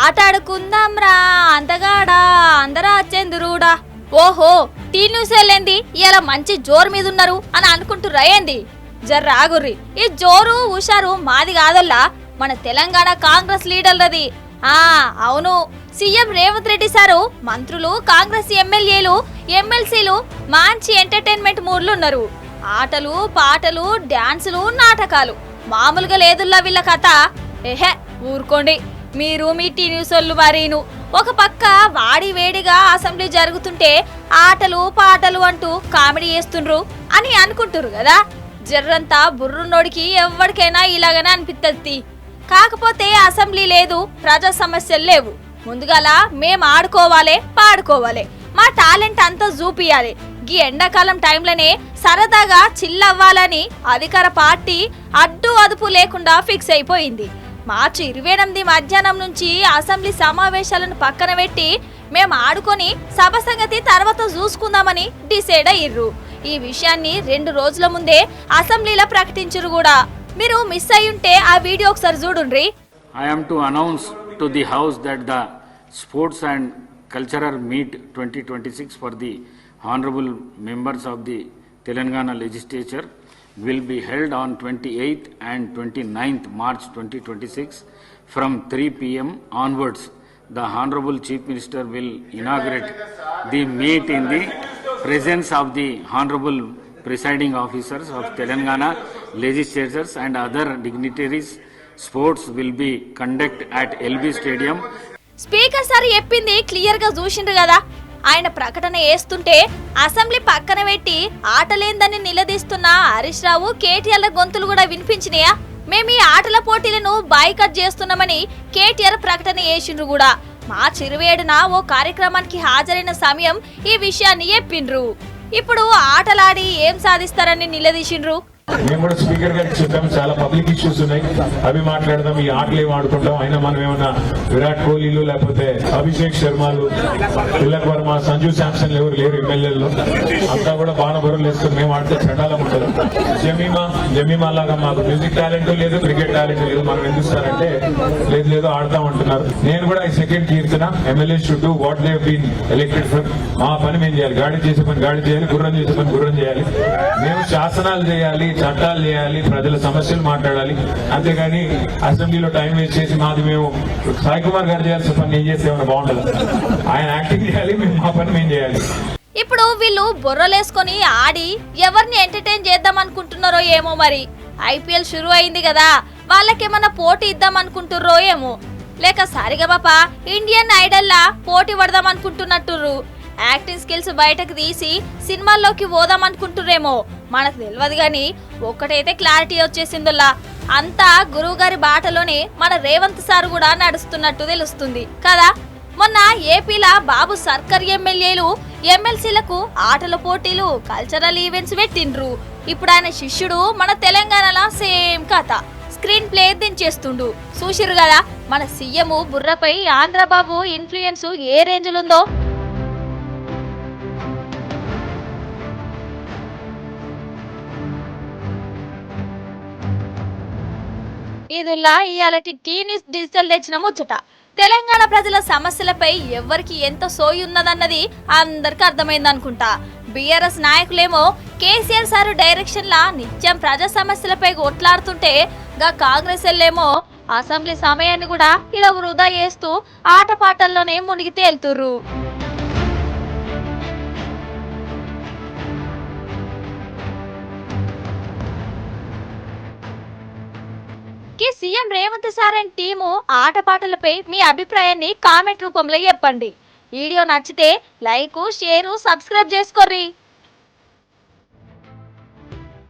ఆట ఆడుకుందాం రా అందగాడా అందరా చంద్రుడా. ఓహో టీ న్యూస్ వెళ్ళింది ఇలా మంచి జోరు మీద ఉన్నారు అని అనుకుంటుర్రా ఏంది? జర్రాగుర్రి, ఈ జోరు హుషారు మాది కాదల్లా, మన తెలంగాణ కాంగ్రెస్ లీడర్లది. అవును, సీఎం రేవంత్ రెడ్డి సారు, మంత్రులు, కాంగ్రెస్ ఎమ్మెల్యేలు, ఎమ్మెల్సీలు మంచి ఎంటర్టైన్మెంట్ మూడ్లు ఉన్నారు. ఆటలు పాటలు డాన్సులు నాటకాలు మామూలుగా లేదుల్లా వీళ్ళ కథ. ఊరుకోండి మీరు మీ టీ న్యూస్ వాళ్ళు. మరీను ఒక పక్క వాడి వేడిగా అసెంబ్లీ జరుగుతుంటే ఆటలు పాటలు అంటూ కామెడీ చేస్తుండ్రు అని అనుకుంటురు కదా. జర్రంతా బుర్రున్నోడికి ఎవరికైనా ఇలాగనే అనిపిస్తుంది. కాకపోతే అసెంబ్లీ లేదు, ప్రజా సమస్యలు లేవు. ముందుగాల మేం ఆడుకోవాలి పాడుకోవాలి, మా టాలెంట్ అంతా చూపియాలి. ఈ ఎండాకాలం టైంలోనే సరదాగా చిల్లవ్వాలని అధికార పార్టీ అడ్డు అదుపు లేకుండా ఫిక్స్ అయిపోయింది. మార్చి 28 మధ్యాహ్నం నుంచి అసెంబ్లీ సమావేశాలను పక్కన పెట్టి మేము ఆడుకొని సభ సంగతి తర్వాత చూసుకుందామని డిసైడ్ అయ్యిర్రు. ఈ విషయాన్ని 2 రోజుల ముందే అసెంబ్లీలో ప్రకటించరు కూడా. మీరు మిస్ అయ్యుంటే ఆ వీడియో ఒకసారి చూడుండ్రి. I am to announce to the House that the Sports and Cultural Meet 2026 for the Honorable Members of the Telangana Legislature will be held on 28th and 29th March 2026 from 3 p.m. onwards. The Honorable Chief Minister will inaugurate the meet in the presence of the Honorable Presiding Officers of Telangana Legislatures and other dignitaries. Sports will be conducted at LB Stadium. Speaker sir చెప్పింది clear గా చూసిండ్రు కదా. ఆయన ప్రకటన చేస్తుంటే assembly పక్కన పెట్టి ఆటలేందని నిలదీస్తున్న హరీష్ రావు, కేటీఆర్ల గొంతులు కూడా వినిపించినాయా? మేము ఈ ఆటల పోటీలను బాయ్కట్ చేస్తున్నామని కేటీఆర్ ప్రకటన చేసిండ్రు కూడా. మార్చి 27న ఓ కార్యక్రమానికి హాజరైన సమయం ఈ విషయాన్ని చెప్పిండ్రు. ఇప్పుడు ఆటలాడి ఏం సాధిస్తారని నిలదీసిండ్రు. మేము కూడా స్పీకర్ గారికి చెప్పాము, చాలా పబ్లిక్ ఇష్యూస్ ఉన్నాయి, అవి మాట్లాడదాం, ఈ ఆటలు ఏమి ఆడుకుంటాం. అయినా మనం ఏమన్నా విరాట్ కోహ్లీలు లేకపోతే అభిషేక్ శర్మలు, తిలక్ వర్మ, సంజు శాంసన్ ఎవరు లేరు ఎమ్మెల్యేలు. అంతా కూడా బాణబరులు వేసుకుని మేము ఆడితే చండాలం ఉంటుంది. జమీమా లాగా మాకు మ్యూజిక్ టాలెంట్ లేదు, క్రికెట్ టాలెంట్ లేదు, మనం ఎందుకు సారంటే లేదు ఆడతామంటున్నారు. నేను కూడా ఈ second Keerthana MLA should do what they been elected for. మా పని మేము చేయాలి, గాడి చేసే పని గాడి చేయాలి, గుర్రం చేసే పని గుర్రం చేయాలి. మేము శాసనాలు చేయాలి, చట్టాలు చేయాలి, ప్రజల సమస్యలు మాట్లాడాలి. అంతేగాని అసెంబ్లీలో టైం వేస్ట్ చేసి మాది మేము సాయి కుమార్ గారు చేయాల్సిన పని ఏం చేస్తే ఏమైనా బాగుంటుంది? ఆయన యాక్టింగ్ చేయాలి, మేము మా పని మేము చేయాలి. ఇప్పుడు వీళ్ళు బుర్రలేసుకొని ఆడి ఎవరిని ఎంటర్టైన్ చేద్దాం అనుకుంటున్నారో ఏమో. మరి ఐపీఎల్ షురూ అయింది కదా, వాళ్ళకేమన్నా పోటీ ఇద్దాం అనుకుంటుర్రో ఏమో, లేక సరిగమపా ఇండియన్ ఐడల్ లా పోటీ పడదాం అనుకుంటున్నట్టుర్రు. యాక్టింగ్ స్కిల్స్ బయటకు తీసి సినిమాల్లోకి పోదాం అనుకుంటుర్రేమో, మనకు తెలియదు. కానీ ఒక్కటైతే క్లారిటీ వచ్చేసిందిలా, అంతా గురువు గారి బాటలోనే మన రేవంత్ సార్ కూడా నడుస్తున్నట్టు తెలుస్తుంది కదా. మొన్న ఏపీలా బాబు సర్కార్ ఎమ్మెల్యేలు, ఎమ్మెల్సీలకు ఆటల పోటీలు, కల్చరల్ ఈవెంట్స్ పెట్టిండ్రు. ఇప్పుడు ఆయన శిష్యుడు మన తెలంగాణలో సేమ్ కథ, స్క్రీన్ ప్లే దించేస్తుండు. చూసిరు కదా మన సీఎం బుర్రపై ఆంధ్రబాబు ఇన్ఫ్లుయెన్స్ ఏ రేంజ్లుందో. ఇదిలా ఇయాలటి టీ న్యూస్ డిజిటల్ తెచ్చిన ముచ్చట. తెలంగాణ ప్రజల సమస్యలపై ఎవరికి ఎంత సోయి ఉన్నదన్నది అందరికి అర్థమైంది అనుకుంటా. బీఆర్ఎస్ నాయకులేమో కేసీఆర్ సార్ డైరెక్షన్ లా నిత్యం ప్రజా సమస్యలపై కొట్లాడుతుంటే, గా కాంగ్రెస్ ఏమో అసెంబ్లీ సమయాన్ని కూడా ఇలా వృధా చేస్తూ ఆటపాటల్లోనే మునిగి తేలుతుర్రు. CM Revanth sir and team ఆటపాటలపై మీ అభిప్రాయాన్ని కామెంట్ రూపంలో చెప్పండి. వీడియో నచ్చితే లైక్, షేర్, సబ్స్క్రైబ్ చేసుకోర్రి.